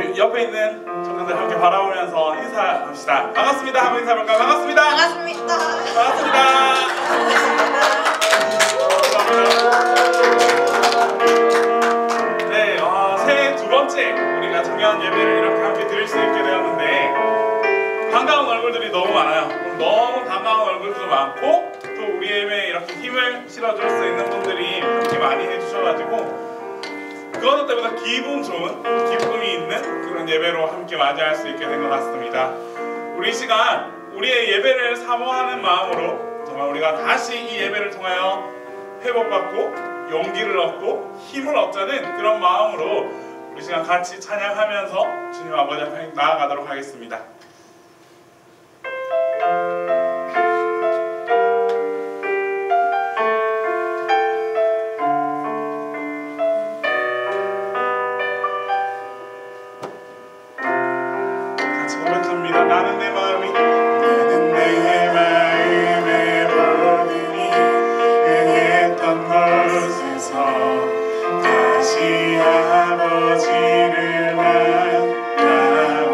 우리 옆에 있는 청년들 함께 바라보면서 인사합시다. 반갑습니다 하고 인사해볼까요? 반갑습니다. 반갑습니다. 반갑습니다. 네, 새해 두 번째 우리가 청년 예배를 이렇게 함께 드릴 수 있게 되었는데 반가운 얼굴들이 너무 많아요. 너무 반가운 얼굴도 많고 또 우리 예배에 이렇게 힘을 실어줄 수 있는 분들이 함께 많이 해주셔가지고 그 어느 때보다 기분 좋은, 기쁨이 있는 그런 예배로 함께 맞이할 수 있게 된 것 같습니다. 우리 시간 우리의 예배를 사모하는 마음으로 정말 우리가 다시 이 예배를 통하여 회복받고 용기를 얻고 힘을 얻자는 그런 마음으로 우리 시간 같이 찬양하면서 주님 아버지 앞에 나아가도록 하겠습니다. 같이 고백합니다. 나는 내 마음이 응했던 곳에서 다시 아버지를 만나고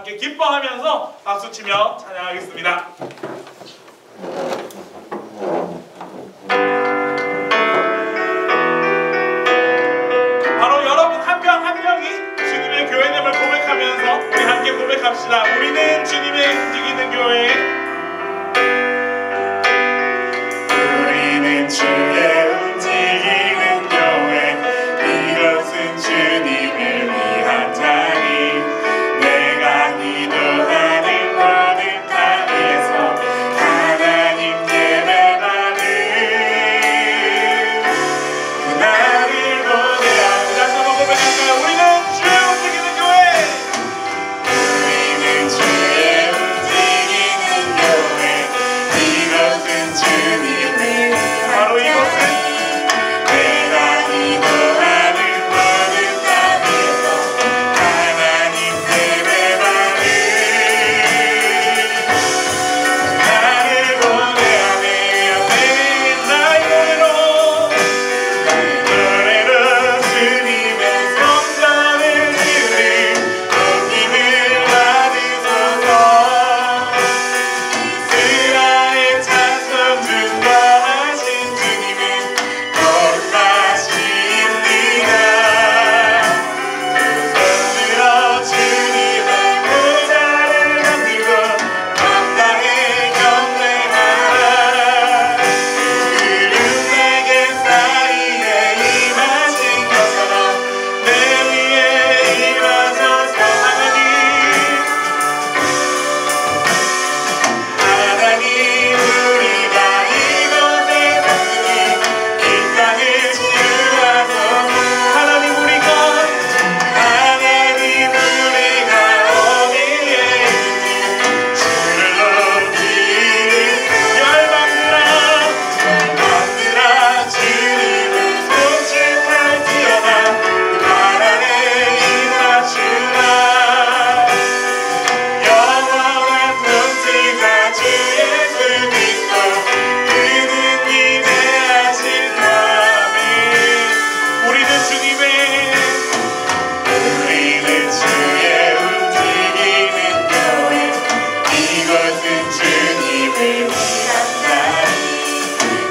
함께 기뻐하면서 박수치며 찬양하겠습니다. 바로 여러분 한 명 한 명이 주님의 교회됨을 고백하면서 우리 함께 고백합시다. 우리는 주님의 움직이는 교회. 우리는 주의 움직이는 교회. 이것은 주님을 위한 자리. 내가 기도하는 모든 땅에서 하나님 예배받는 그날을 보내야. 다시 한번 고백할까요? 우리는 주의 움직이는 교회. 우리는 주의 움직이는 교회. 이것은 주님을 바로 이것은 내가 기도하는 모든 땅에서 하나님 예배받는 나를 보내야 돼. 나의 노래로 노래로 주님의 성전을 지으리. 높임을 받으소서. 이스라엘 찬송 중거하신 주님은 거룩하십니다. 두 손 들어 주님의 보좌를 만들고 감당해 경배하라. 구름 날개 사이에 임하신 것처럼 내 위에 임하소서. 하나님 우리가 이곳에 섰으니 이 땅을 치유하소서. 하나님 우리가 어디에 있는지 주를 높이리. 열방들아 주님을 송축할지어다. 말 안에 임하주라. 영원한 통치자 주 예수 그리스도. 그는 위대하신 아멘. 우리는 주님의 우리는 주의 움직이는 교회. 이것은 주님을 위한 자리.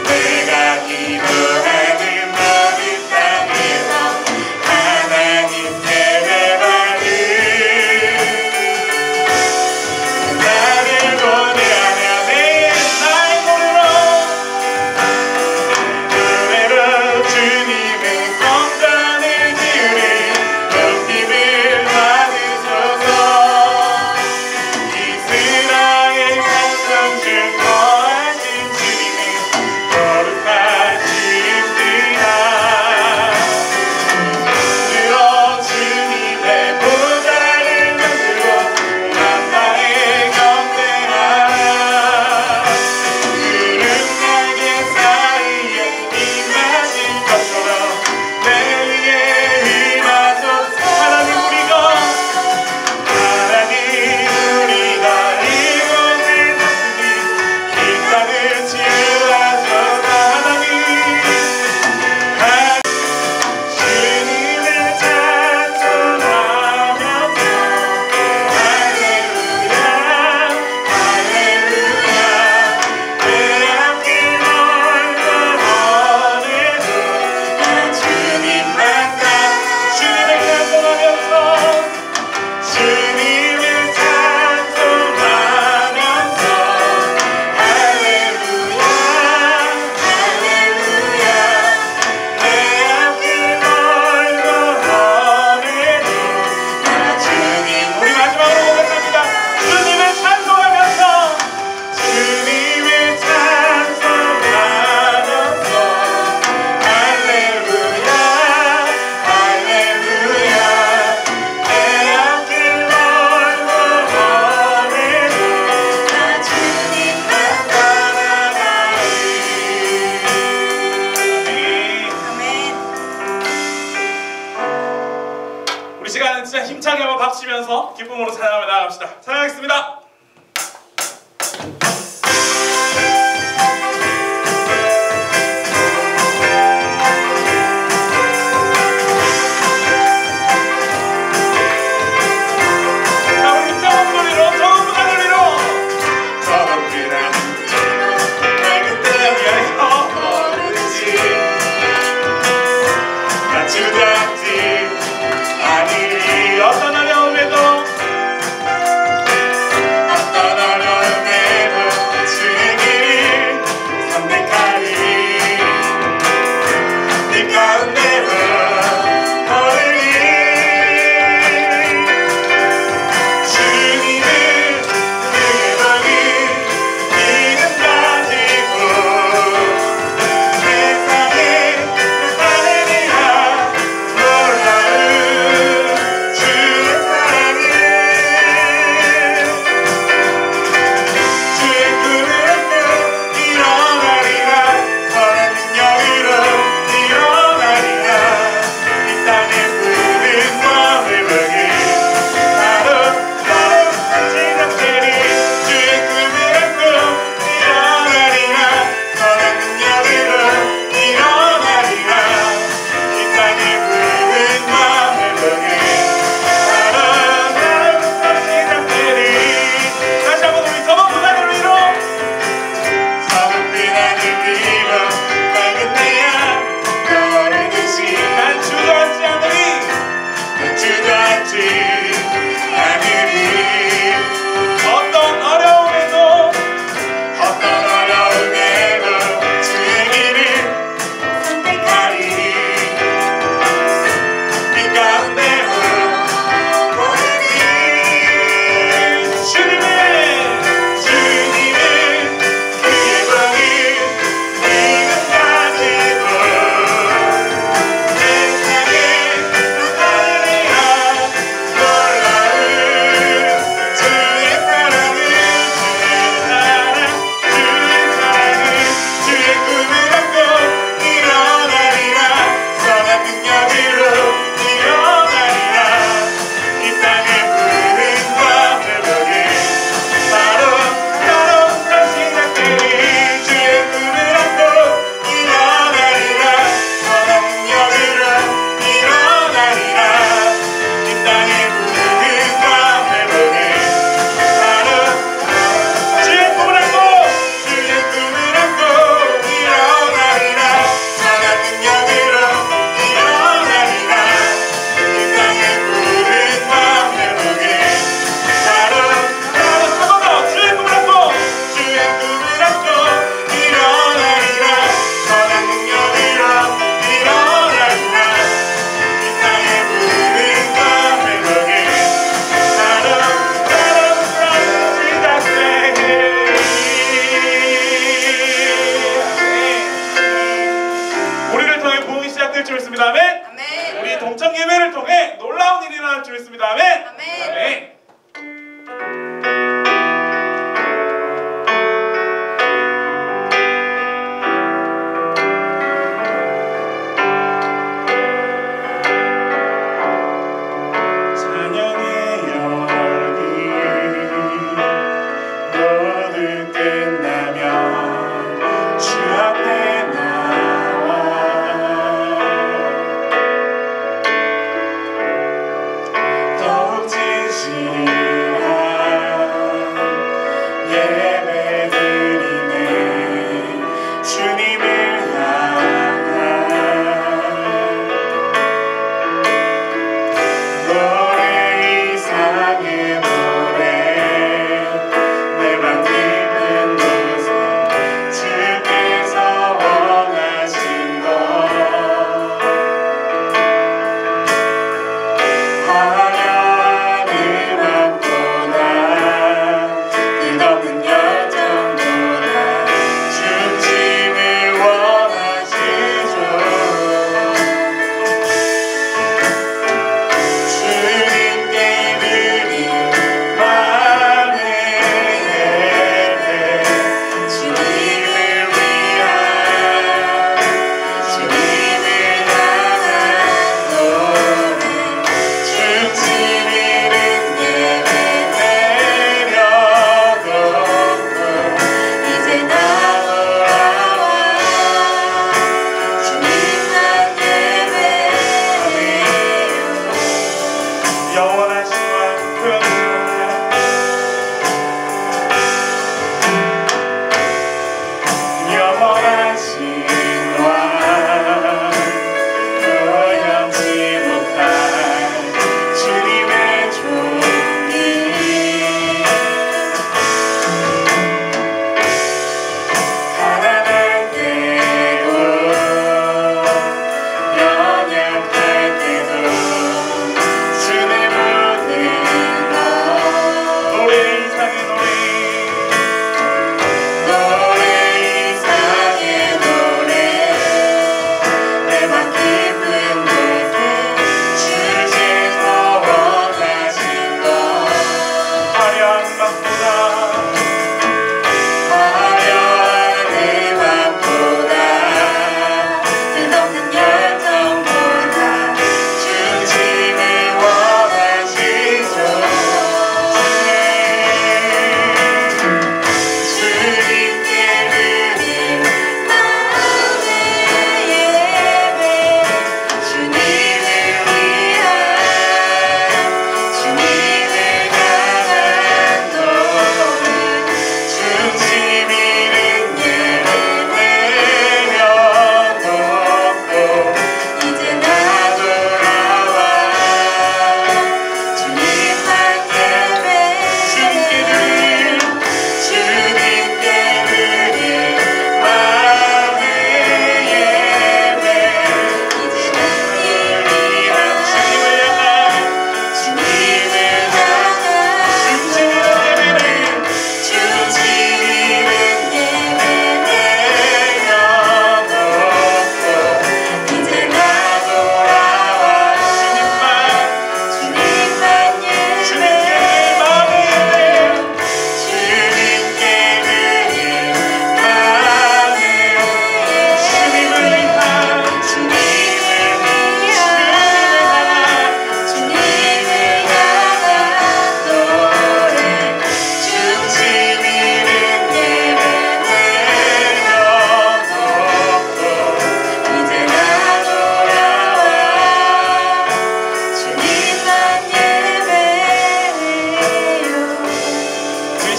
내가 기도하는 모든 땅에서 하나님 예배받는 나를 보내야 돼. 나의 노래로 주님의 성전을 지으리. 높임을 받으소서. 이스라엘 찬송 중 거하신 주님은 거룩하십니다. 들어 주님의 보좌를 만들고 만방에 경배하라. 구름 날개 사이에 임하신 것처럼 내 위에 임하소서. 하나님 우리가 이곳에 섰으니 이 땅을 치유하소서. 주님을 찬송하면서 할렐루야 할렐루야. 내 앞길 멀고 오늘도 나 주님만 주님을 찬송하면서 주님을 찬송하면서 할렐루야 할렐루야. 내 앞길 멀고 오늘도 나 주님. 우리 마지막으로 고백합니다. 주님을 찬송하면서 주님을 찬송하면서 할렐루야 할렐루야. 내 앞길 멀고 오늘도 나 주님만 따라가리. 우리 시간은 진짜 힘차게 한번 박치면서 기쁨으로 찬양하며 나아갑시다. 찬양하겠습니다. 자, 우리 힘차게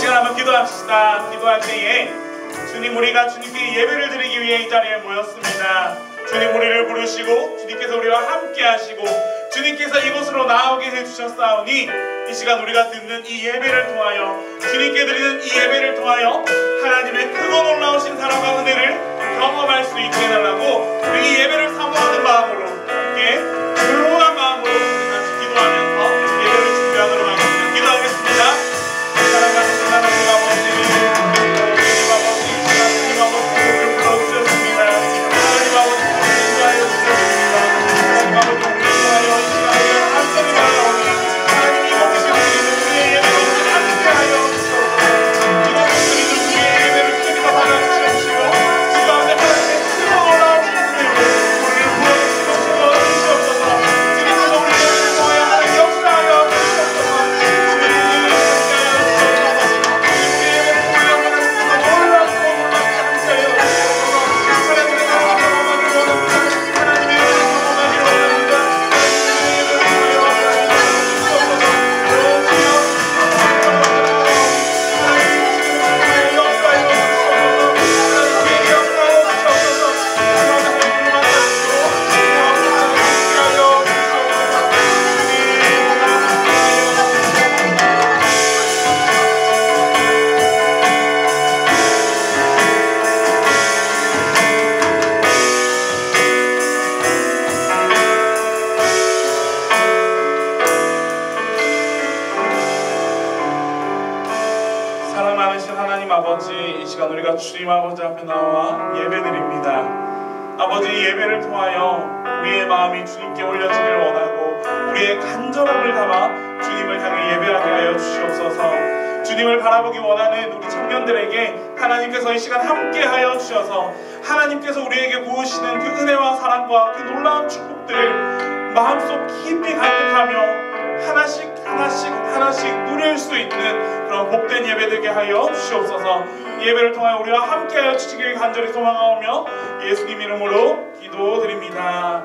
시간 한번 기도합시다. 기도할 때에 주님, 우리가 주님께 예배를 드리기 위해 이 자리에 모였습니다. 주님, 우리를 부르시고 주님께서 우리와 함께 하시고 주님께서 이곳으로 나오게 해주셨사오니 이 시간 우리가 듣는 이 예배를 통하여, 주님께 드리는 이 예배를 통하여 하나님의 크고 놀라우신 사랑과 은혜를 경험할 수 있게 해달라고 우리 이 예배를 사모하는 마음으로 함께 조용한 마음으로 같이 기도하면서 예배를 준비하도록 하겠습니다. 기도하겠습니다. 사랑하는 하나님 아버지, 주님 아버지, 주님 아버지 우리를 불러주셨습니다. 하나님 아버지 우리를 인도하여 주셨습니다. 하나님 아버지 우리를 인도하여 이 시간에 함께 나오니 하나님 이곳에 드리는 우리의 예배를 함께하여 주시옵소서. 이곳에 드리는 우리의 예배를 주님께서 받아주시옵시고 주 가운데 하나님의 크고 놀라우신 은혜로 우리를 부어주시옵시고 주시옵소서. 주님께서 우리를 통하여 하나님 역사하여 주시옵소서. 우리가 주님 아버지 앞에 나와 예배드립니다. 아버지, 예배를 통하여 우리의 마음이 주님께 올려지기를 원하고 우리의 간절함을 담아 주님을 향해 예배하게 하여 주시옵소서. 주님을 바라보기 원하는 우리 청년들에게 하나님께서 이 시간 함께 하여 주셔서 하나님께서 우리에게 부으시는 그 은혜와 사랑과 그 놀라운 축복들을 마음속 깊이 간직하며 하나씩 누릴 수 있는 그런 복된 예배 되게 하여 주시옵소서. 예배를 통하여 우리와 함께하여 주시길 간절히 소망하오며 예수님 이름으로 기도드립니다.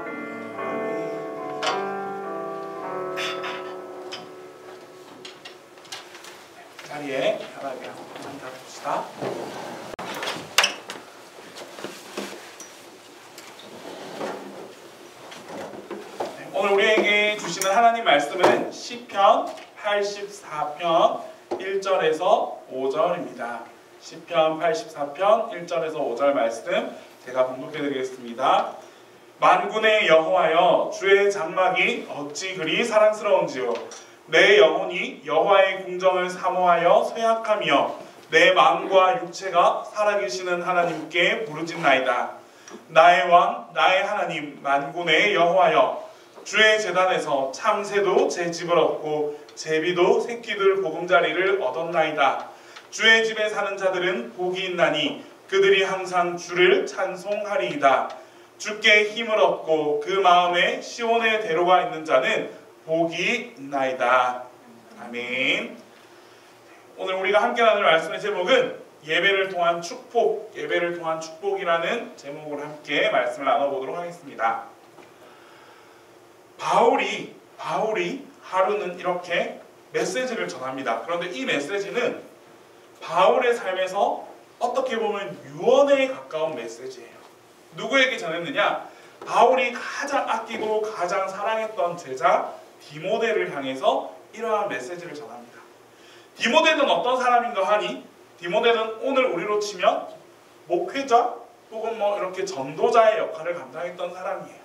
자리에 편하게 앉아봅시다. 오늘 우리에게 주시는 하나님 말씀은 시편 84편 1절에서 5절입니다. 시편 84편 1절에서 5절 말씀 제가 봉독해 드리겠습니다. 만군의 여호와여, 주의 장막이 어찌 그리 사랑스러운지요. 내 영혼이 여호와의 궁정을 사모하여 쇠약하며 내 마음과 육체가 살아계시는 하나님께 부르짖나이다. 나의 왕, 나의 하나님, 만군의 여호와여, 주의 제단에서 참새도 제 집을 얻고 제비도 새끼들 보금자리를 얻었나이다. 주의 집에 사는 자들은 복이 있나니 그들이 항상 주를 찬송하리이다. 주께 힘을 얻고 그 마음에 시온의 대로가 있는 자는 복이 있나이다. 아멘. 오늘 우리가 함께 나눌 말씀의 제목은 예배를 통한 축복, 예배를 통한 축복이라는 제목으로 함께 말씀을 나눠보도록 하겠습니다. 바울이 하루는 이렇게 메시지를 전합니다. 그런데 이 메시지는 바울의 삶에서 어떻게 보면 유언에 가까운 메시지예요. 누구에게 전했느냐? 바울이 가장 아끼고 가장 사랑했던 제자 디모데를 향해서 이러한 메시지를 전합니다. 디모데는 어떤 사람인가 하니 디모데는 오늘 우리로 치면 목회자 혹은 이렇게 전도자의 역할을 감당했던 사람이에요.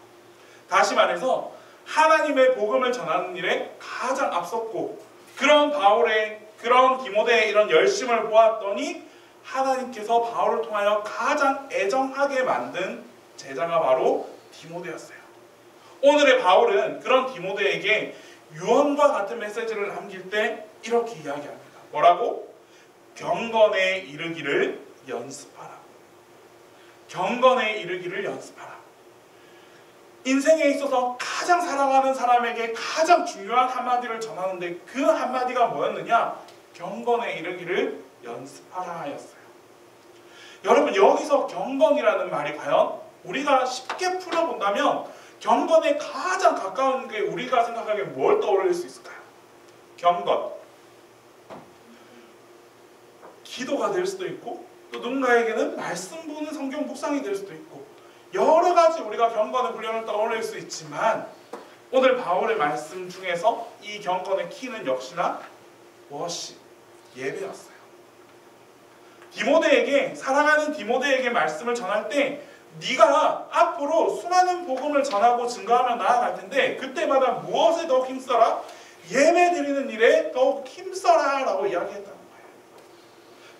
다시 말해서 하나님의 복음을 전하는 일에 가장 앞섰고, 그런 바울의, 그런 디모데의 이런 열심을 보았더니 하나님께서 바울을 통하여 가장 애정하게 만든 제자가 바로 디모데였어요. 오늘의 바울은 그런 디모데에게 유언과 같은 메시지를 남길 때 이렇게 이야기합니다. 뭐라고? 경건에 이르기를 연습하라. 경건에 이르기를 연습하라. 인생에 있어서 가장 사랑하는 사람에게 가장 중요한 한마디를 전하는데 그 한마디가 뭐였느냐? 경건에 이르기를 연습하라 하였어요. 여러분, 여기서 경건이라는 말이 과연 우리가 쉽게 풀어본다면 경건에 가장 가까운 게 우리가 생각하기에 뭘 떠올릴 수 있을까요? 경건. 기도가 될 수도 있고 또 누군가에게는 말씀 보는 성경 묵상이 될 수도 있고 여러 가지 우리가 경건의 훈련을 떠올릴 수 있지만 오늘 바울의 말씀 중에서 이 경건의 키는 역시나 무엇이? 예배였어요. 디모데에게 사랑하는 디모데에게 말씀을 전할 때 네가 앞으로 수많은 복음을 전하고 증거하며 나아갈 텐데 그때마다 무엇에 더욱 힘써라? 예배 드리는 일에 더욱 힘써라 라고 이야기했다는 거예요.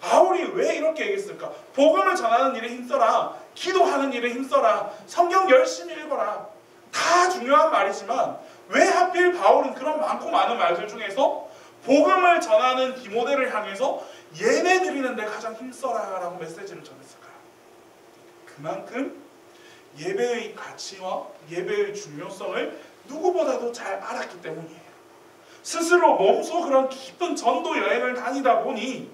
바울이 왜 이렇게 얘기했을까? 복음을 전하는 일에 힘써라, 기도하는 일에 힘써라, 성경 열심히 읽어라, 다 중요한 말이지만 왜 하필 바울은 그런 많고 많은 말들 중에서 복음을 전하는 디모데를 향해서 예배 드리는 데 가장 힘써라 라고 메시지를 전했을까요? 그만큼 예배의 가치와 예배의 중요성을 누구보다도 잘 알았기 때문이에요. 스스로 몸소 그런 깊은 전도 여행을 다니다 보니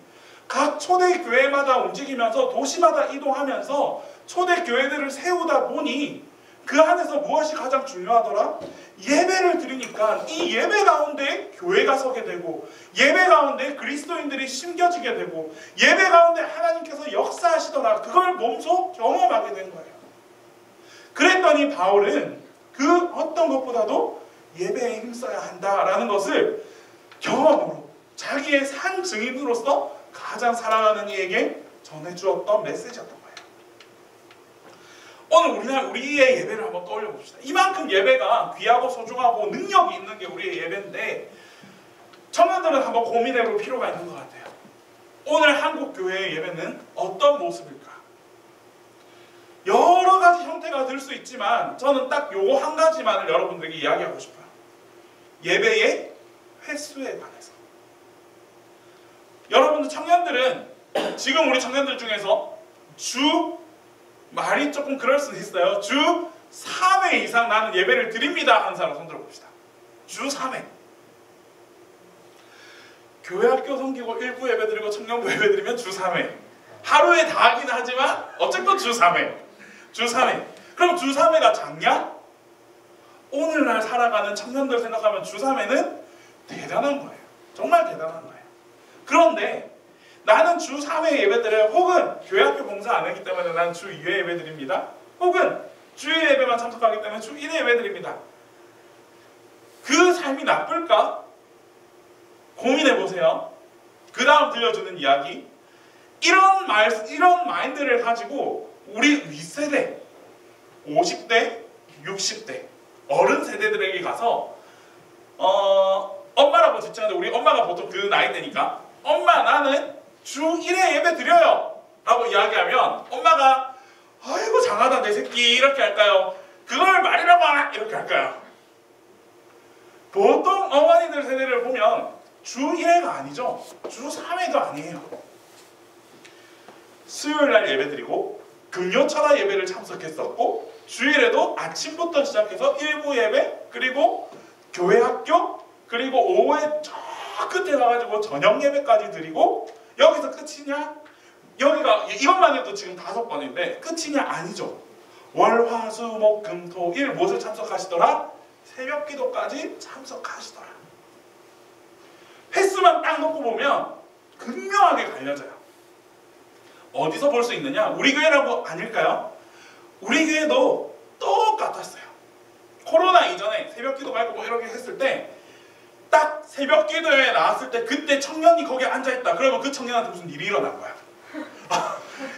각 초대 교회마다 움직이면서 도시마다 이동하면서 초대 교회들을 세우다 보니 그 안에서 무엇이 가장 중요하더라? 예배를 드리니까 이 예배 가운데 교회가 서게 되고 예배 가운데 그리스도인들이 심겨지게 되고 예배 가운데 하나님께서 역사하시더라. 그걸 몸소 경험하게 된 거예요. 그랬더니 바울은 그 어떤 것보다도 예배에 힘써야 한다라는 것을 경험으로 자기의 산 증인으로서 가장 사랑하는 이에게 전해주었던 메시지였던 거예요. 오늘 우리의 예배를 한번 떠올려 봅시다. 이만큼 예배가 귀하고 소중하고 능력이 있는 게 우리의 예배인데 청년들은 한번 고민해 볼 필요가 있는 것 같아요. 오늘 한국 교회의 예배는 어떤 모습일까? 여러 가지 형태가 될 수 있지만 저는 딱 요거 한 가지만을 여러분들에게 이야기하고 싶어요. 예배의 횟수에 관해서. 여러분들 청년들은 지금 우리 청년들 중에서 말이 조금 그럴 수는 있어요. 주 3회 이상 나는 예배를 드립니다 하는 사람 손 들어봅시다. 주 3회. 교회 학교 섬기고 일부 예배 드리고 청년부 예배 드리면 주 3회. 하루에 다 하긴 하지만 어쨌든 주 3회. 주 3회. 그럼 주 3회가 작냐? 오늘날 살아가는 청년들 생각하면 주 3회는 대단한 거예요. 정말 대단한 거예요. 그런데 나는 주 3회 예배드려요. 혹은 교회 학교 봉사 안 하기 때문에 나는 주 2회 예배 드립니다. 혹은 주일 예배만 참석하기 때문에 주 1회 예배 드립니다. 그 삶이 나쁠까? 고민해보세요. 그 다음 들려주는 이야기. 이런 마인드를 가지고 우리 윗세대 50대, 60대 어른 세대들에게 가서 엄마라고 짓잖아요. 우리 엄마가 보통 그 나이대니까 엄마 나는 주 1회 예배 드려요 라고 이야기하면 엄마가 아이고 장하다 내 새끼 이렇게 할까요? 그걸 말이라고 하나? 이렇게 할까요? 보통 어머니들 세대를 보면 주 1회가 아니죠. 주 3회도 아니에요. 수요일날 예배 드리고 금요철야 예배를 참석했었고 주일에도 아침부터 시작해서 일부 예배 그리고 교회 학교 그리고 오후에 저 끝에 가가지고 저녁 예배까지 드리고 여기서 끝이냐? 여기가 이것만 해도 지금 5번인데 끝이냐? 아니죠. 월, 화, 수, 목, 금, 토, 일 무엇을 참석하시더라? 새벽 기도까지 참석하시더라. 횟수만 딱 놓고 보면 극명하게 갈려져요. 어디서 볼 수 있느냐? 우리 교회라고 아닐까요? 우리 교회도 똑같았어요. 코로나 이전에 새벽 기도 말고 뭐 이렇게 했을 때 딱 새벽 기도에 나왔을 때 그때 청년이 거기에 앉아있다. 그러면 그 청년한테 무슨 일이 일어난 거야.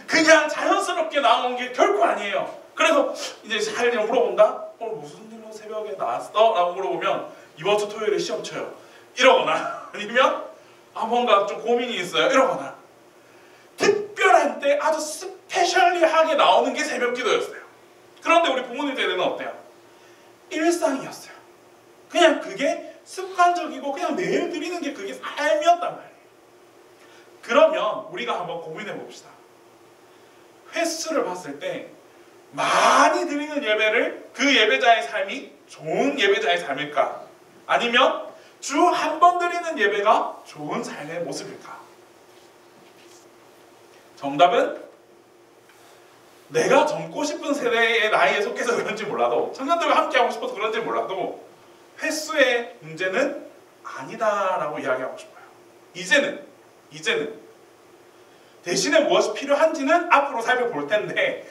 그냥 자연스럽게 나온 게 결코 아니에요. 그래서 이제 살일을 물어본다? 오늘 무슨 일로 새벽에 나왔어? 라고 물어보면 이번 주 토요일에 시험 쳐요. 이러거나 아니면 뭔가 좀 고민이 있어요. 이러거나 특별한 때 아주 스페셜리하게 나오는 게 새벽 기도였어요. 그런데 우리 부모님 때는 어때요? 일상이었어요. 그냥 그게 습관적이고 그냥 매일 드리는 게 그게 삶이었단 말이에요. 그러면 우리가 한번 고민해 봅시다. 횟수를 봤을 때 많이 드리는 예배를 그 예배자의 삶이 좋은 예배자의 삶일까? 아니면 주 한 번 드리는 예배가 좋은 삶의 모습일까? 정답은 내가 젊고 싶은 세대의 나이에 속해서 그런지 몰라도 청년들과 함께하고 싶어서 그런지 몰라도 횟수의 문제는 아니다라고 이야기하고 싶어요. 이제는 대신에 무엇이 필요한지는 앞으로 살펴볼 텐데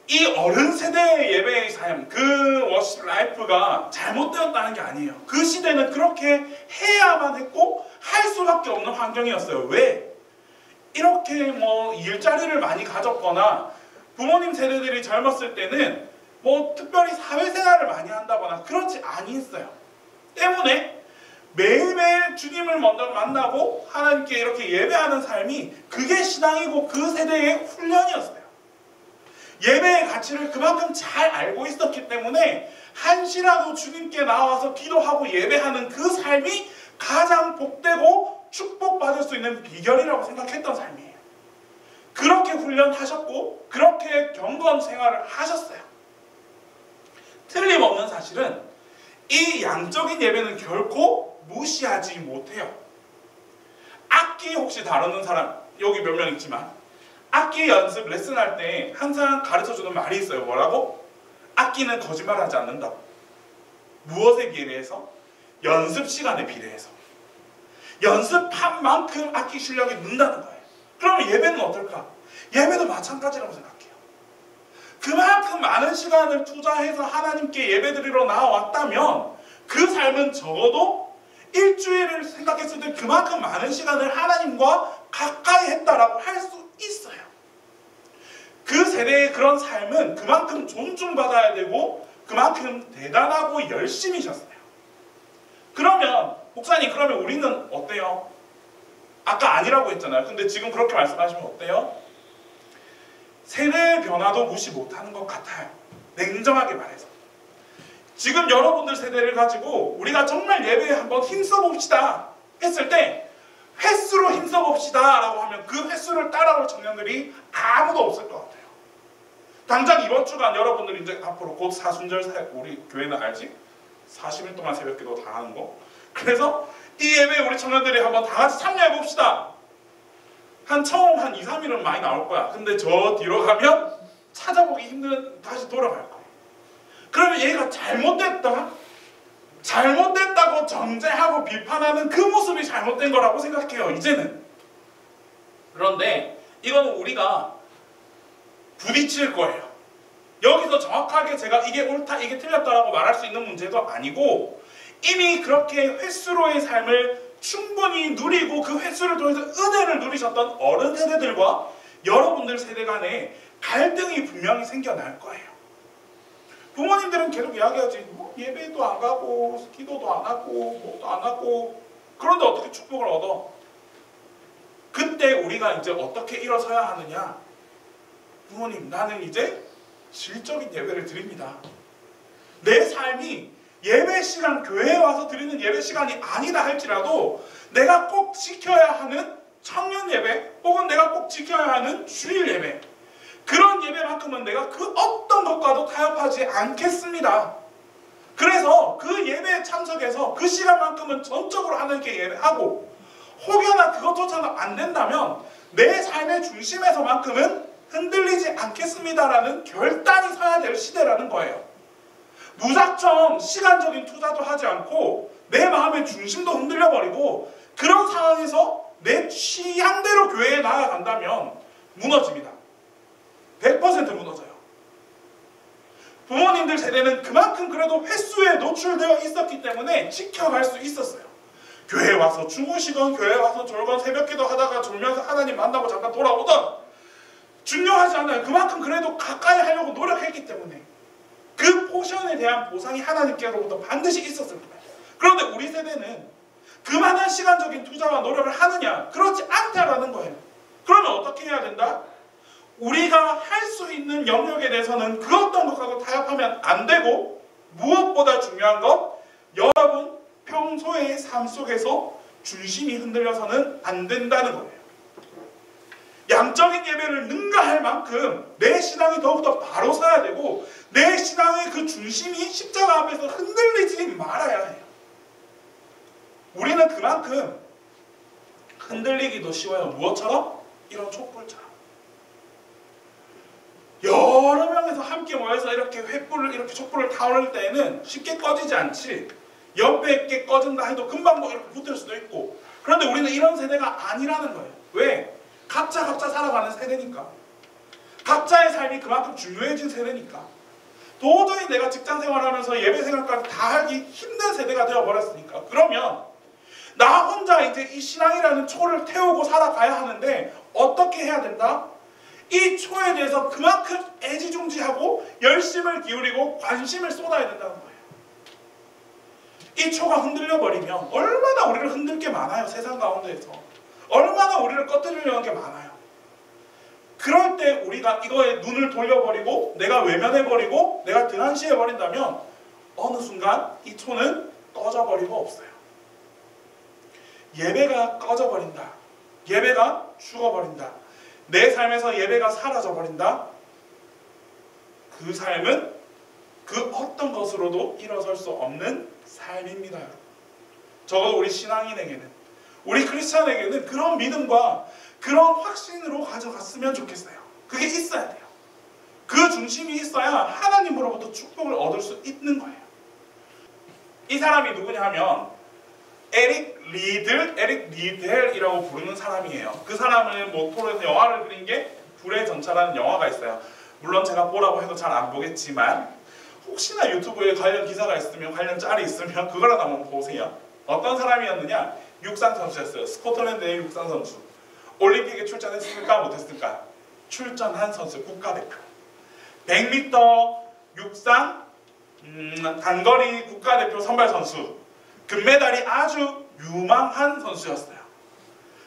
이 어른 세대의 예배의 삶, 그 워십 라이프가 잘못되었다는 게 아니에요. 그 시대는 그렇게 해야만 했고 할 수밖에 없는 환경이었어요. 왜? 이렇게 뭐 일자리를 많이 가졌거나 부모님 세대들이 젊었을 때는 뭐 특별히 사회생활을 많이 한다거나 그렇지 아니했어요. 때문에 매일매일 주님을 먼저 만나고 하나님께 이렇게 예배하는 삶이 그게 신앙이고 그 세대의 훈련이었어요. 예배의 가치를 그만큼 잘 알고 있었기 때문에 한시라도 주님께 나와서 기도하고 예배하는 그 삶이 가장 복되고 축복받을 수 있는 비결이라고 생각했던 삶이에요. 그렇게 훈련하셨고 그렇게 경건 생활을 하셨어요. 틀림없는 사실은 이 양적인 예배는 결코 무시하지 못해요. 악기 혹시 다루는 사람 여기 몇 명 있지만 악기 연습 레슨할 때 항상 가르쳐주는 말이 있어요. 뭐라고? 악기는 거짓말하지 않는다. 무엇에 비례해서? 연습 시간에 비례해서. 연습한 만큼 악기 실력이 는다는 거예요. 그러면 예배는 어떨까? 예배도 마찬가지라고 생각해요. 그만큼 많은 시간을 투자해서 하나님께 예배드리러 나왔다면 그 삶은 적어도 일주일을 생각했을 때 그만큼 많은 시간을 하나님과 가까이 했다라고 할 수 있어요. 그 세대의 그런 삶은 그만큼 존중받아야 되고 그만큼 대단하고 열심히셨어요. 그러면 목사님, 그러면 우리는 어때요? 아까 아니라고 했잖아요. 근데 지금 그렇게 말씀하시면 어때요? 세대의 변화도 무시 못하는 것 같아요. 냉정하게 말해서. 지금 여러분들 세대를 가지고 우리가 정말 예배에 한번 힘써봅시다 했을 때 횟수로 힘써봅시다 라고 하면 그 횟수를 따라올 청년들이 아무도 없을 것 같아요. 당장 이번 주간 여러분들 이제 앞으로 곧 사순절 우리 교회는 알지? 40일 동안 새벽기도 다 하는 거. 그래서 이 예배에 우리 청년들이 한번 다 같이 참여해봅시다. 처음 한 2, 3일은 많이 나올 거야. 근데 저 뒤로 가면 찾아보기 힘든 다시 돌아갈 거야. 그러면 얘가 잘못됐다고 정죄하고 비판하는 그 모습이 잘못된 거라고 생각해요. 이제는. 그런데 이거는 우리가 부딪힐 거예요. 여기서 정확하게 제가 이게 옳다 이게 틀렸다라고 말할 수 있는 문제도 아니고 이미 그렇게 횟수로의 삶을 충분히 누리고 그 횟수를 통해서 은혜를 누리셨던 어른 세대들과 여러분들 세대 간에 갈등이 분명히 생겨날 거예요. 부모님들은 계속 이야기하지 뭐 예배도 안 가고 기도도 안 하고 뭐도 안 하고 그런데 어떻게 축복을 얻어? 그때 우리가 이제 어떻게 일어서야 하느냐? 부모님, 나는 이제 질적인 예배를 드립니다. 내 삶이 예배 시간, 교회에 와서 드리는 예배 시간이 아니다 할지라도 내가 꼭 지켜야 하는 청년 예배 혹은 내가 꼭 지켜야 하는 주일 예배, 그런 예배만큼은 내가 그 어떤 것과도 타협하지 않겠습니다. 그래서 그 예배에 참석해서 그 시간만큼은 전적으로 하나님께 예배하고 혹여나 그것조차도 안 된다면 내 삶의 중심에서만큼은 흔들리지 않겠습니다라는 결단이 서야 될 시대라는 거예요. 무작정 시간적인 투자도 하지 않고 내 마음의 중심도 흔들려버리고 그런 상황에서 내 취향대로 교회에 나아간다면 무너집니다. 100% 무너져요. 부모님들 세대는 그만큼 그래도 횟수에 노출되어 있었기 때문에 지켜갈 수 있었어요. 교회에 와서 주무시건 교회에 와서 졸건 새벽기도 하다가 졸면서 하나님 만나고 잠깐 돌아오던 중요하지 않아요. 그만큼 그래도 가까이 하려고 노력했기 때문에 그 포션에 대한 보상이 하나님께로부터 반드시 있었을 거예요. 그런데 우리 세대는 그만한 시간적인 투자와 노력을 하느냐? 그렇지 않다라는 거예요. 그러면 어떻게 해야 된다? 우리가 할 수 있는 영역에 대해서는 그 어떤 것과도 타협하면 안 되고 무엇보다 중요한 것, 여러분 평소의 삶 속에서 중심이 흔들려서는 안 된다는 거예요. 양적인 예배를 능가할 만큼 내 신앙이 더욱더 바로 서야 되고 내 신앙의 그 중심이 십자가 앞에서 흔들리지 말아야 해요. 우리는 그만큼 흔들리기도 쉬워요. 무엇처럼? 이런 촛불처럼. 여러 명에서 함께 모여서 이렇게 이렇게 촛불을 타올 때에는 쉽게 꺼지지 않지. 옆에 게 꺼진다 해도 금방 뭐 이렇게 붙을 수도 있고 그런데 우리는 이런 세대가 아니라는 거예요. 왜? 각자 살아가는 세대니까. 각자의 삶이 그만큼 중요해진 세대니까. 도저히 내가 직장 생활하면서 예배 생활까지 다 하기 힘든 세대가 되어버렸으니까. 그러면 나 혼자 이제 이 신앙이라는 초를 태우고 살아가야 하는데 어떻게 해야 된다? 이 초에 대해서 그만큼 애지중지하고 열심을 기울이고 관심을 쏟아야 된다는 거예요. 이 초가 흔들려 버리면 얼마나 우리를 흔들 게 많아요. 세상 가운데에서 얼마나 우리를 꺼뜨리려는 게 많아요. 그럴 때 우리가 이거에 눈을 돌려버리고 내가 외면해버리고 내가 등한시해버린다면 어느 순간 이 초는 꺼져버리고 없어요. 예배가 꺼져버린다. 예배가 죽어버린다. 내 삶에서 예배가 사라져버린다. 그 삶은 그 어떤 것으로도 일어설 수 없는 삶입니다. 적어도 우리 신앙인에게는, 우리 크리스찬에게는 그런 믿음과 그런 확신으로 가져갔으면 좋겠어요. 그게 있어야 돼요. 그 중심이 있어야 하나님으로부터 축복을 얻을 수 있는 거예요. 이 사람이 누구냐 하면 에릭 리델이라고 부르는 사람이에요. 그 사람은 모토로에서 영화를 그린 게 불의 전차라는 영화가 있어요. 물론 제가 보라고 해도 잘 안 보겠지만 혹시나 유튜브에 관련 기사가 있으면, 관련 짤이 있으면 그거라도 한번 보세요. 어떤 사람이었느냐? 육상 선수였어요. 스코틀랜드의 육상 선수. 올림픽에 출전했을까 못했을까? 출전한 선수, 국가대표. 100m 육상 단거리 국가대표 선발 선수. 금메달이 아주 유망한 선수였어요.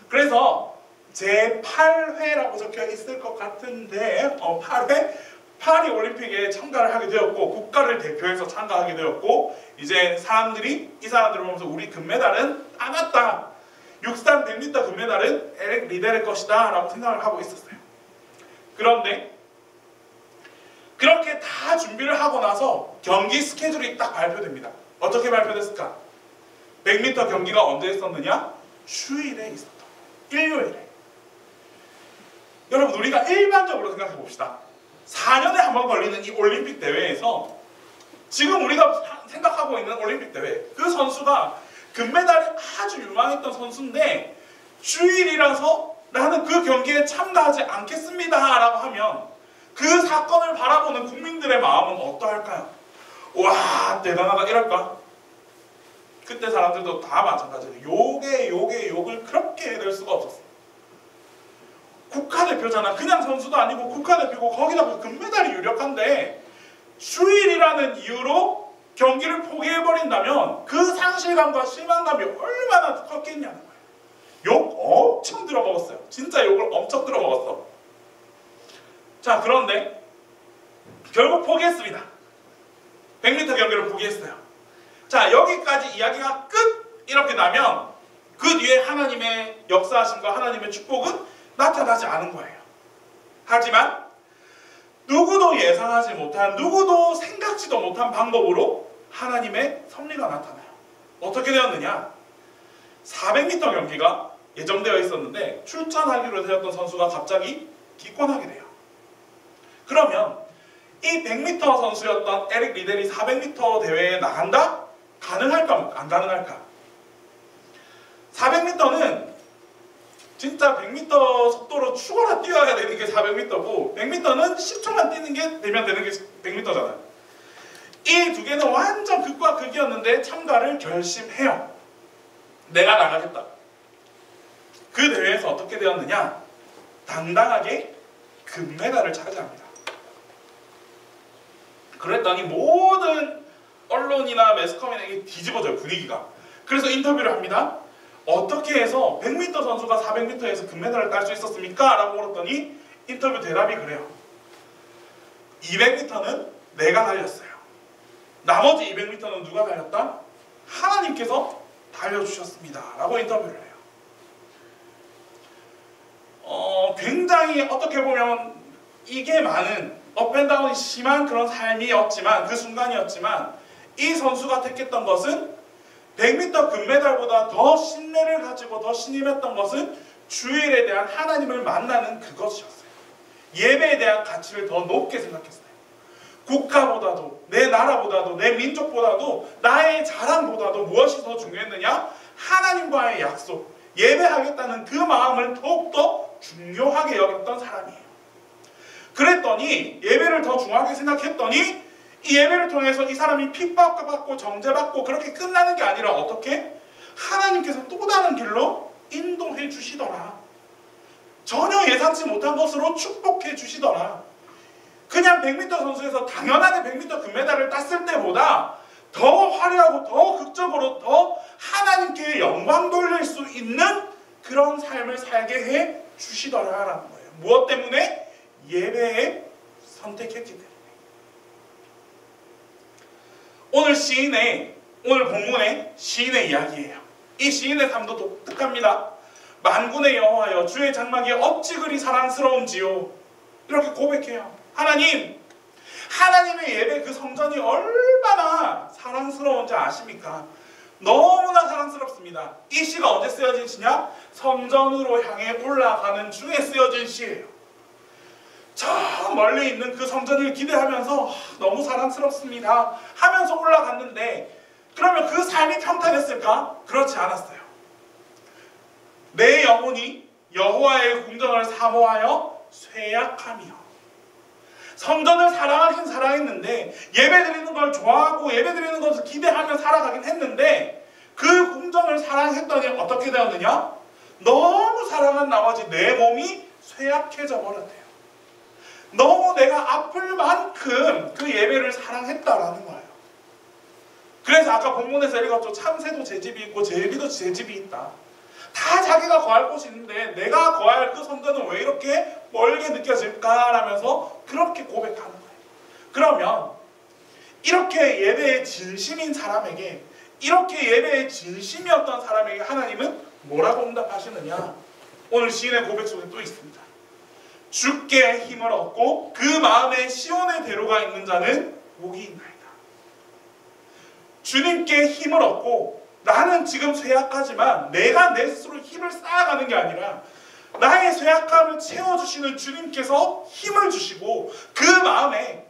그래서 제8회라고 적혀 있을 것 같은데 8회? 파리 올림픽에 참가를 하게 되었고 국가를 대표해서 참가하게 되었고 이제 사람들이 이 사람들을 보면서 우리 금메달은 따놨다. 육상 100m 금메달은 에릭 리델의 것이다 라고 생각을 하고 있었어요. 그런데 그렇게 다 준비를 하고 나서 경기 스케줄이 딱 발표됩니다. 어떻게 발표됐을까? 100m 경기가 언제 있었느냐? 주일에 있었다. 일요일에. 여러분 우리가 일반적으로 생각해 봅시다. 4년에 한 번 걸리는 이 올림픽 대회에서 지금 우리가 생각하고 있는 올림픽 대회, 그 선수가 금메달이 아주 유망했던 선수인데 주일이라서 나는 그 경기에 참가하지 않겠습니다 라고 하면 그 사건을 바라보는 국민들의 마음은 어떠할까요? 와 대단하다 이럴까? 그때 사람들도 다 마찬가지예요. 욕을 그렇게 해댈 수가 없었어요. 국가대표잖아. 그냥 선수도 아니고 국가대표고 거기다가 금메달이 유력한데 주일이라는 이유로 경기를 포기해버린다면 그 상실감과 실망감이 얼마나 컸겠냐는 거예요. 욕 엄청 들어먹었어요. 진짜 욕을 엄청 들어먹었어. 자 그런데 결국 포기했습니다. 100m 경기를 포기했어요. 자 여기까지 이야기가 끝 이렇게 나면 그 뒤에 하나님의 역사하심과 하나님의 축복은 나타나지 않은 거예요. 하지만 누구도 예상하지 못한, 누구도 생각지도 못한 방법으로 하나님의 섭리가 나타나요. 어떻게 되었느냐? 400m 경기가 예정되어 있었는데 출전하기로 되었던 선수가 갑자기 기권하게 돼요. 그러면 이 100m 선수였던 에릭 리델이 400m 대회에 나간다? 가능할까? 안 가능할까? 400m는 진짜 100m 속도로 죽어라 뛰어야 되는 게 400m고 100m는 10초만 뛰는 게 되면 되는 게 100m잖아요. 이 두 개는 완전 극과 극이었는데 참가를 결심해요. 내가 나가겠다. 그 대회에서 어떻게 되었느냐? 당당하게 금메달을 차지합니다. 그랬더니 모든 언론이나 매스컴에게 뒤집어져요. 분위기가. 그래서 인터뷰를 합니다. 어떻게 해서 100m 선수가 400m에서 금메달을 딸 수 있었습니까? 라고 물었더니 인터뷰 대답이 그래요. 200m는 내가 달렸어요. 나머지 200m는 누가 달렸다? 하나님께서 달려주셨습니다. 라고 인터뷰를 해요. 굉장히 어떻게 보면 이게 많은 업앤다운이 심한 그런 삶이었지만 그 순간이었지만 이 선수가 택했던 것은 100m 금메달보다 더 신뢰를 가지고 더 신임했던 것은 주일에 대한 하나님을 만나는 그것이었어요. 예배에 대한 가치를 더 높게 생각했어요. 국가보다도 내 나라보다도 내 민족보다도 나의 자랑보다도 무엇이 더 중요했느냐? 하나님과의 약속, 예배하겠다는 그 마음을 더욱더 중요하게 여겼던 사람이에요. 그랬더니 예배를 더 중요하게 생각했더니 이 예배를 통해서 이 사람이 핍박받고 정죄받고 그렇게 끝나는 게 아니라 어떻게? 하나님께서 또 다른 길로 인도해 주시더라. 전혀 예상치 못한 것으로 축복해 주시더라. 그냥 100m 선수에서 당연하게 100m 금메달을 땄을 때보다 더 화려하고 더 극적으로 더 하나님께 영광 돌릴 수 있는 그런 삶을 살게 해 주시더라라는 거예요. 무엇 때문에? 예배에 선택했기 때문에. 오늘 본문의 시인의 이야기예요. 이 시인의 삶도 독특합니다. 만군의 여호와여 주의 장막이 어찌 그리 사랑스러운지요. 이렇게 고백해요. 하나님의 예배 그 성전이 얼마나 사랑스러운지 아십니까? 너무나 사랑스럽습니다. 이 시가 언제 쓰여진 시냐? 성전으로 향해 올라가는 중에 쓰여진 시예요. 저 멀리 있는 그 성전을 기대하면서 너무 사랑스럽습니다 하면서 올라갔는데, 그러면 그 삶이 평탄했을까? 그렇지 않았어요. 내 영혼이 여호와의 궁정을 사모하여 쇠약하며, 성전을 사랑하긴 사랑했는데 예배드리는 걸 좋아하고 예배드리는 것을 기대하며 살아가긴 했는데 그 궁정을 사랑했더니 어떻게 되었느냐? 너무 사랑한 나머지 내 몸이 쇠약해져 버렸대요. 너무 내가 아플 만큼 그 예배를 사랑했다라는 거예요. 그래서 아까 본문에서 읽었죠. 참새도 제 집이 있고 제비도 제 집이 있다. 다 자기가 거할 곳이 있는데 내가 거할 그 성전은 왜 이렇게 멀게 느껴질까라면서 그렇게 고백하는 거예요. 그러면 이렇게 예배에 진심인 사람에게, 이렇게 예배에 진심이었던 사람에게 하나님은 뭐라고 응답하시느냐? 오늘 시인의 고백 속에 또 있습니다. 주께 힘을 얻고 그 마음에 시온의 대로가 있는 자는 복이 있나이다. 주님께 힘을 얻고, 나는 지금 쇠약하지만 내가 내 스스로 힘을 쌓아가는 게 아니라 나의 쇠약함을 채워주시는 주님께서 힘을 주시고 그 마음에,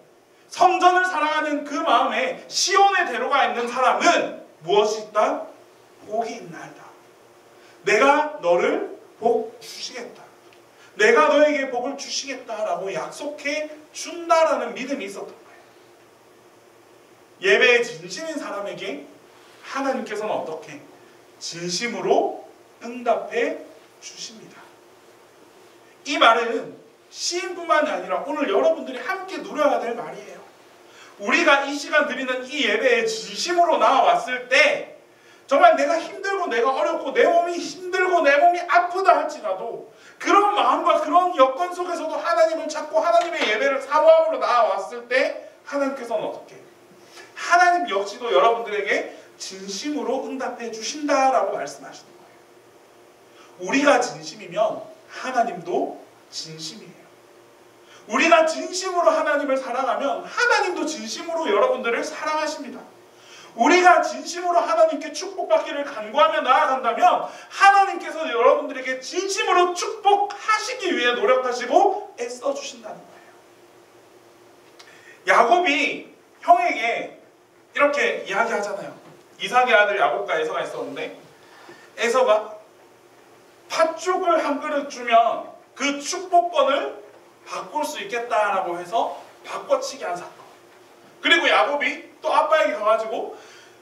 성전을 사랑하는 그 마음에 시온의 대로가 있는 사람은 무엇이 있다? 복이 있나이다. 내가 너를 복 주시겠다. 내가 너에게 복을 주시겠다라고 약속해 준다라는 믿음이 있었던 거예요. 예배에 진심인 사람에게 하나님께서는 어떻게? 진심으로 응답해 주십니다. 이 말은 시인뿐만이 아니라 오늘 여러분들이 함께 누려야 될 말이에요. 우리가 이 시간 드리는 이 예배에 진심으로 나와왔을 때 정말 내가 힘들고 내가 어렵고 내 몸이 힘들고 내 몸이 아프다 할지라도 그런 마음과 그런 여건 속에서도 하나님을 찾고 하나님의 예배를 사모함으로 나와왔을 때 하나님께서는 어떻게? 하나님 역시도 여러분들에게 진심으로 응답해 주신다라고 말씀하시는 거예요. 우리가 진심이면 하나님도 진심이에요. 우리가 진심으로 하나님을 사랑하면 하나님도 진심으로 여러분들을 사랑하십니다. 우리가 진심으로 하나님께 축복받기를 간구하며 나아간다면 하나님께서 여러분들에게 진심으로 축복하시기 위해 노력하시고 애써주신다는 거예요. 야곱이 형에게 이렇게 이야기하잖아요. 이삭의 아들 야곱과 에서가 있었는데 에서가 팥죽을 한 그릇 주면 그 축복권을 바꿀 수 있겠다라고 해서 바꿔치기 한 사건. 그리고 야곱이 또 아빠에게 가가지고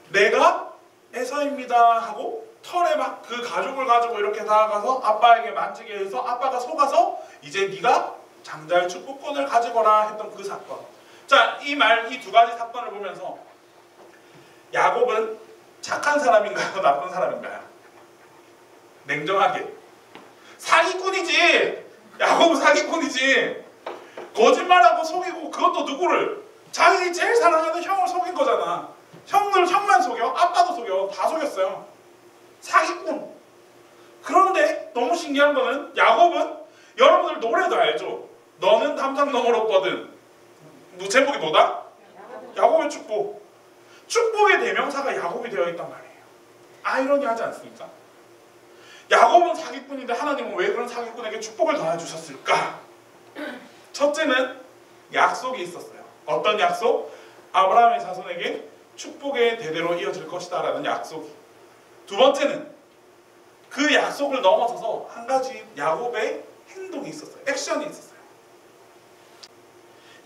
내가 에서입니다 하고 털에 막 그 가죽을 가지고 이렇게 다가가서 아빠에게 만지게 해서 아빠가 속아서 이제 네가 장자의 축복권을 가지거라 했던 그 사건. 자, 이 두 가지 사건을 보면서 야곱은 착한 사람인가요? 나쁜 사람인가요? 냉정하게. 사기꾼이지. 야곱은 사기꾼이지. 거짓말하고 속이고, 그것도 누구를? 자기 제일 사랑하는 형을 속인 거잖아. 형만 속여? 아빠도 속여. 다 속였어요. 사기꾼. 그런데 너무 신기한 거는 야곱은, 여러분들 노래도 알죠? 너는 담장 너머로 뻗은 제목이 뭐다? 야곱의 축복. 축복의 대명사가 야곱이 되어 있단 말이에요. 아이러니하지 않습니까? 야곱은 사기꾼인데 하나님은 왜 그런 사기꾼에게 축복을 더해주셨을까? 첫째는 약속이 있었어요. 어떤 약속? 아브라함의 자손에게 축복의 대대로 이어질 것이다 라는 약속이. 두 번째는 그 약속을 넘어서서 한 가지 야곱의 행동이 있었어요. 액션이 있었어요.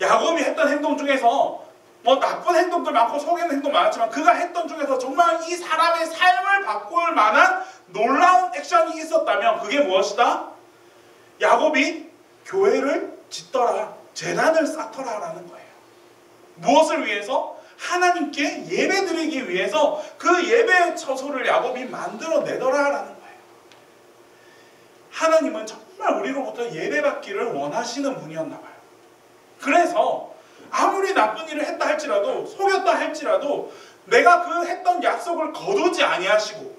야곱이 했던 행동 중에서 뭐 나쁜 행동도 많고 속이는 행동 많았지만 그가 했던 중에서 정말 이 사람의 삶을 바꿀 만한 놀라운 액션이 있었다면 그게 무엇이다? 야곱이 교회를 짓더라, 제단을 쌓더라 라는 거예요. 무엇을 위해서? 하나님께 예배드리기 위해서 그 예배의 처소를 야곱이 만들어내더라 라는 거예요. 하나님은 정말 우리로부터 예배받기를 원하시는 분이었나 봐요. 그래서 아무리 나쁜 일을 했다 할지라도, 속였다 할지라도 내가 그 했던 약속을 거두지 아니하시고,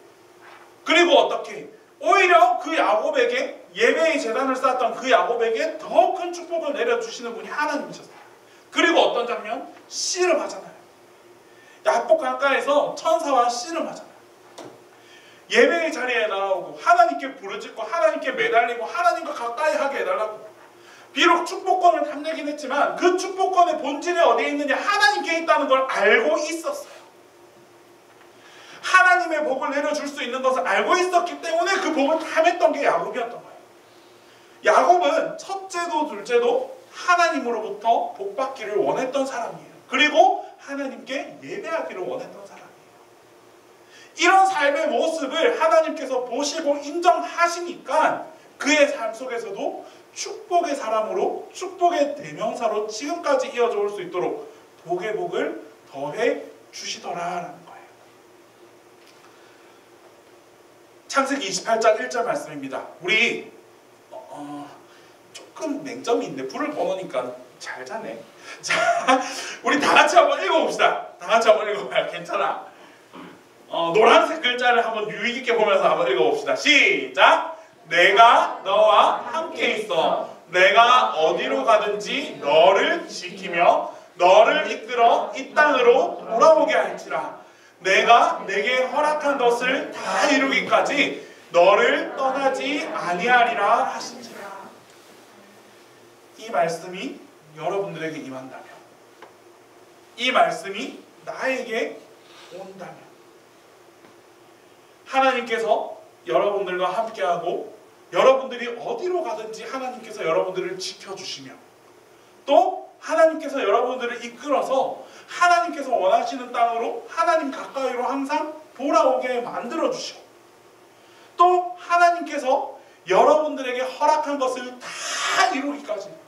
그리고 어떻게 오히려 그 야곱에게, 예배의 제단을 쌓았던 그 야곱에게 더 큰 축복을 내려주시는 분이 하나님이셨어요. 그리고 어떤 장면? 씨름하잖아요. 야복 강가에서 천사와 씨름하잖아요. 예배의 자리에 나오고 하나님께 부르짖고 하나님께 매달리고 하나님과 가까이 하게 해달라고. 비록 축복권을 탐내긴 했지만 그 축복권의 본질이 어디에 있느냐? 하나님께 있다는 걸 알고 있었어요. 하나님의 복을 내려줄 수 있는 것을 알고 있었기 때문에 그 복을 탐했던 게 야곱이었던 거예요. 야곱은 첫째도 둘째도 하나님으로부터 복받기를 원했던 사람이에요. 그리고 하나님께 예배하기를 원했던 사람이에요. 이런 삶의 모습을 하나님께서 보시고 인정하시니까 그의 삶 속에서도 축복의 사람으로, 축복의 대명사로 지금까지 이어져 올 수 있도록 복의 복을 더해 주시더라라는 거예요. 창세기 28장 1절 말씀입니다. 우리 조금 맹점이 있는데 불을 꺼놓으니까 잘 자네. 자, 우리 다 같이 한번 읽어봅시다. 다 같이 한번 읽어봐요. 괜찮아. 노란색 글자를 한번 유의 깊게 보면서 한번 읽어봅시다. 시작! 내가 너와 함께 있어. 내가 어디로 가든지 너를 지키며 너를 이끌어 이 땅으로 돌아오게 할지라. 내가 내게 허락한 것을 다 이루기까지 너를 떠나지 아니하리라 하신지라. 이 말씀이 여러분들에게 임한다면, 이 말씀이 나에게 온다면, 하나님께서 여러분들과 함께하고 여러분들이 어디로 가든지 하나님께서 여러분들을 지켜주시며, 또 하나님께서 여러분들을 이끌어서 하나님께서 원하시는 땅으로, 하나님 가까이로 항상 돌아오게 만들어주시고, 또 하나님께서 여러분들에게 허락한 것을 다 이루기까지,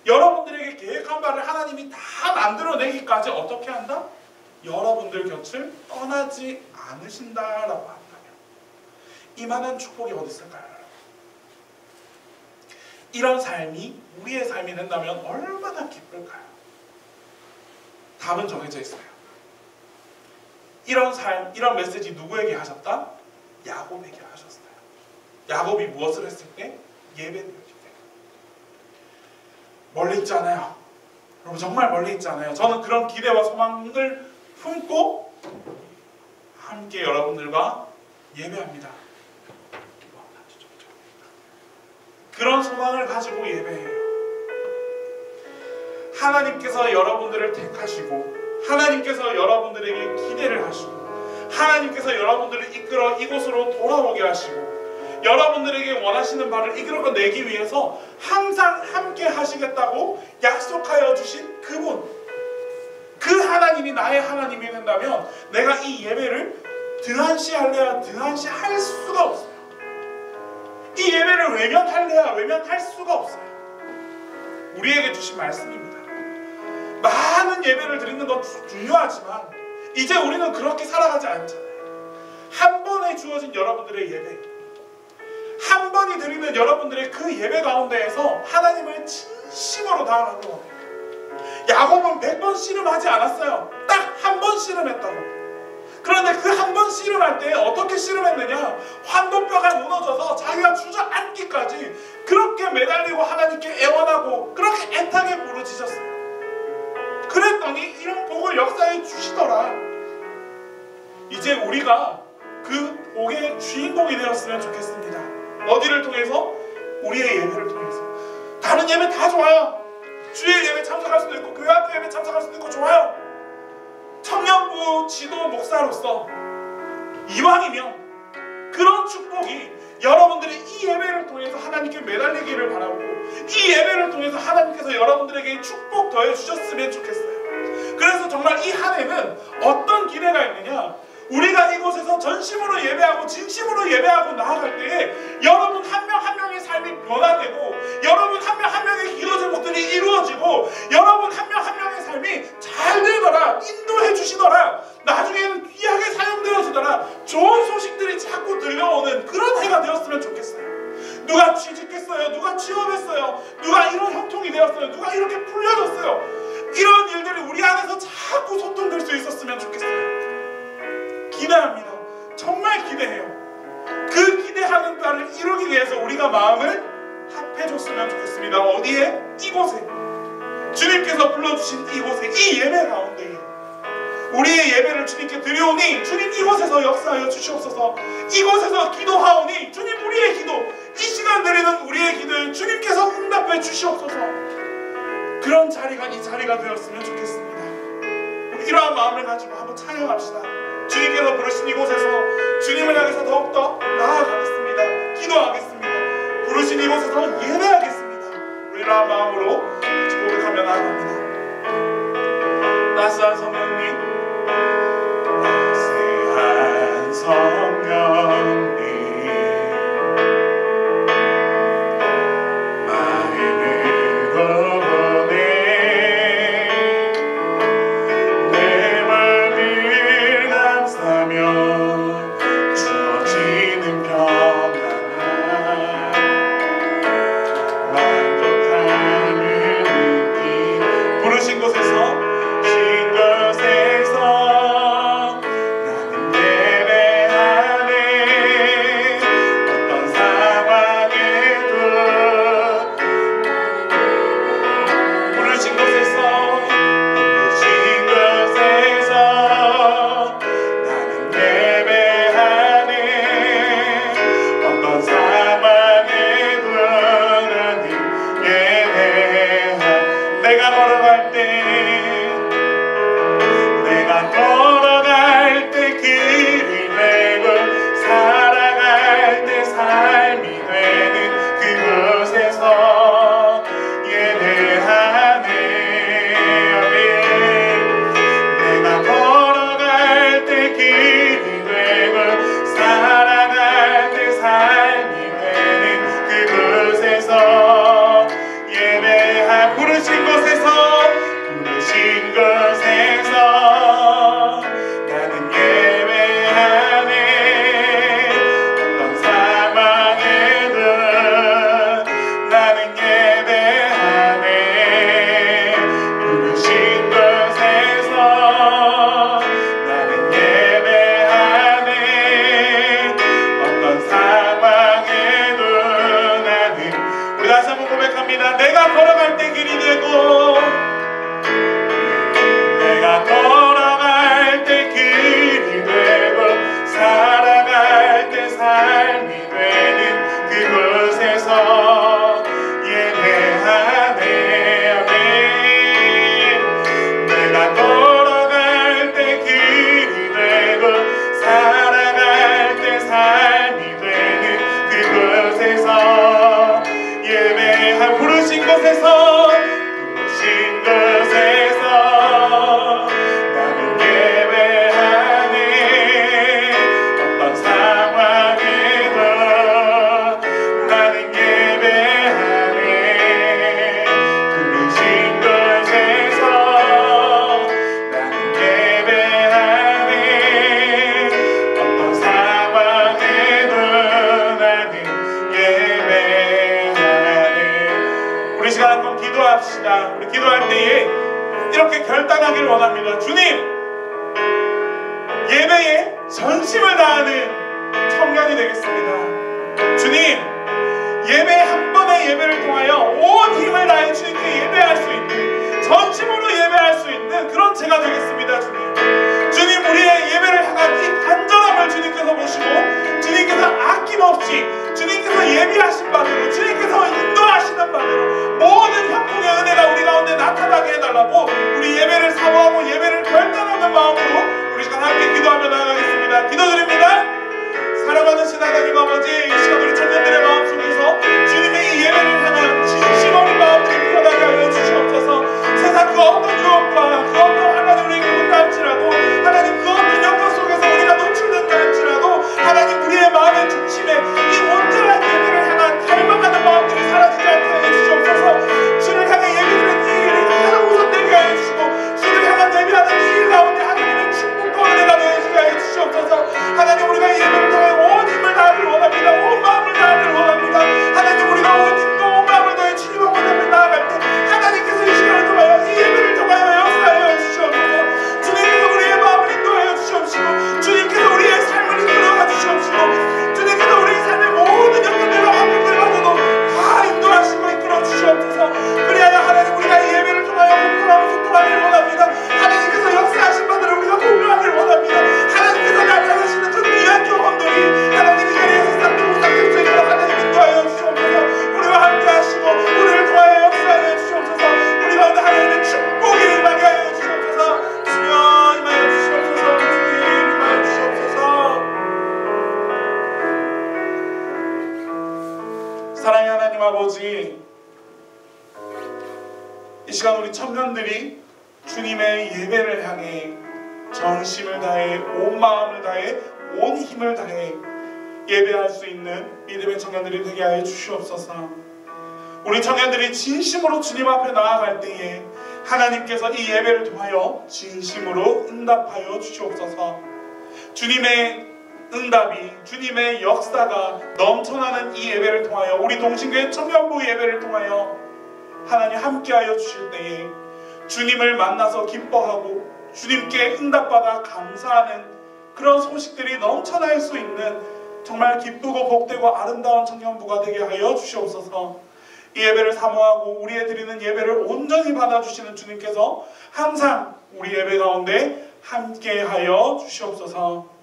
여러분들에게 계획한 바를 하나님이 다 만들어내기까지 어떻게 한다? 여러분들 곁을 떠나지 않으신다라고 한다면 이만한 축복이 어디 있을까요? 이런 삶이 우리의 삶이 된다면 얼마나 기쁠까요? 답은 정해져 있어요. 이런 삶, 이런 메시지 누구에게 하셨다? 야곱에게 하셨어요. 야곱이 무엇을 했을 때? 예배드렸을 때. 멀리 있지 않아요. 여러분 정말 멀리 있지 않아요. 저는 그런 기대와 소망을 품고 함께 여러분들과 예배합니다. 그런 소망을 가지고 예배해요. 하나님께서 여러분들을 택하시고, 하나님께서 여러분들에게 기대를 하시고, 하나님께서 여러분들을 이끌어 이곳으로 돌아오게 하시고, 여러분들에게 원하시는 바를 이끌어내기 위해서 항상 함께 하시겠다고 약속하여 주신 그분, 그 하나님이 나의 하나님이 된다면 내가 이 예배를 등한시할래야 등한시할 수가 없어요. 이 예배를 외면할래야 외면할 수가 없어요. 우리에게 주신 말씀입니다. 많은 예배를 드리는 건 중요하지만 이제 우리는 그렇게 살아가지 않잖아요. 한 번에 주어진 여러분들의 예배, 한 번이 드리는 여러분들의 그 예배 가운데에서 하나님을 진심으로 다하는 거예요. 야곱은 100번 씨름하지 않았어요. 딱 한 번 씨름했다고. 그런데 그 한 번 씨름할 때 어떻게 씨름했느냐? 환도뼈가 무너져서 자기가 주저앉기까지 그렇게 매달리고 하나님께 애원하고 그렇게 애타게 부르짖었어요. 그랬더니 이런 복을 역사해 주시더라. 이제 우리가 그 복의 주인공이 되었으면 좋겠습니다. 어디를 통해서? 우리의 예배를 통해서. 다른 예배 다 좋아요. 주일 예배 참석할 수도 있고 교회 학교 예배 참석할 수도 있고 좋아요. 청년부 지도 목사로서 이왕이면 그런 축복이 여러분들이 이 예배를 통해서 하나님께 매달리기를 바라고, 이 예배를 통해서 하나님께서 여러분들에게 축복 더해 주셨으면 좋겠어요. 그래서 정말 이 한 해는 어떤 기대가 있느냐, 우리가 이곳에서 전심으로 예배하고 진심으로 예배하고 나아갈 때에 여러분 한 명 한 명의 삶이 변화되고, 여러분 한 명 한 명의 기도 제목들이 이루어지고, 여러분 한 명 한 명의 삶이 잘 되더라, 인도해 주시더라, 나중에는 귀하게 사용되어지더라, 좋은 소식들이 자꾸 들려오는 그런 해가 되었으면 좋겠어요. 누가 취직했어요, 누가 취업했어요, 누가 이런 형통이 되었어요, 누가 이렇게 풀려졌어요, 이런 일들이 우리 안에서 자꾸 소통될 수 있었으면 좋겠어요. 기대합니다. 정말 기대해요. 그 기대하는 바를 이루기 위해서 우리가 마음을 합해줬으면 좋겠습니다. 어디에? 이곳에. 주님께서 불러주신 이곳에, 이 예배 가운데 우리의 예배를 주님께 드려오니 주님 이곳에서 역사하여 주시옵소서. 이곳에서 기도하오니 주님 우리의 기도, 이 시간 드리는 우리의 기도에 주님께서 응답해 주시옵소서. 그런 자리가 이 자리가 되었으면 좋겠습니다. 우리 이러한 마음을 가지고 한번 찬양합시다. 주님께서 부르신 이곳에서 주님을 향해서 더욱더 나아가겠습니다. 기도하겠습니다. 부르신 이곳에서 예배하겠습니다. 우리 이러한 마음으로 같이 고백하며 나아갑니다. 따스한 성령님, 따스한 성령님, 마음으로 보내 내 마음을 감싸며 주어지는 평안함, 만족함을 느끼 부르신 곳에서 우리 기도할 때에 이렇게 결단하기를 원합니다. 주님, 예배에 전심을 다하는 청년이 되겠습니다. 주님, 예배 한 번의 예배를 통하여 온 힘을 다해 주님께 예배할 수 있는, 전심으로 예배할 수 있는 그런 제가 되겠습니다. 주님, 우리의 예배를 향한 이 간절함을 주님께서 보시고 주님께서 아낌없이 주님께서 예비하신 바대로, 주님께서 인도하시는 바대로 모든 형통의 은혜가 우리 가운데 나타나게 해달라고 우리 예배를 사모하고 예배를 결단하는 마음으로 우리 시간 함께 기도하며 나아가겠습니다. 기도드립니다. 사랑하는 신앙 아버지, 이 시간 우리 청년들이 주님의 예배를 향해 전심을 다해 온 마음을 다해 온 힘을 다해 예배할 수 있는 믿음의 청년들이 되게 하여 주시옵소서. 우리 청년들이 진심으로 주님 앞에 나아갈 때에 하나님께서 이 예배를 통하여 진심으로 응답하여 주시옵소서. 주님의 응답이, 주님의 역사가 넘쳐나는 이 예배를 통하여, 우리 동신교회 청년부 예배를 통하여 하나님 함께하여 주실 때에 주님을 만나서 기뻐하고 주님께 응답받아 감사하는 그런 소식들이 넘쳐날 수 있는 정말 기쁘고 복되고 아름다운 청년부가 되게 하여 주시옵소서. 이 예배를 사모하고 우리의 드리는 예배를 온전히 받아주시는 주님께서 항상 우리 예배 가운데 함께하여 주시옵소서.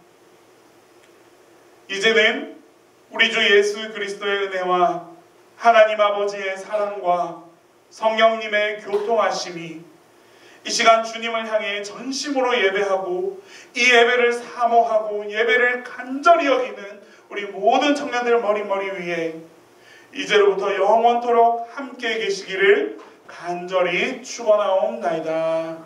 이제는 우리 주 예수 그리스도의 은혜와 하나님 아버지의 사랑과 성령님의 교통하심이 이 시간 주님을 향해 전심으로 예배하고 이 예배를 사모하고 예배를 간절히 여기는 우리 모든 청년들 머리 위에 이제로부터 영원토록 함께 계시기를 간절히 축원하옵나이다.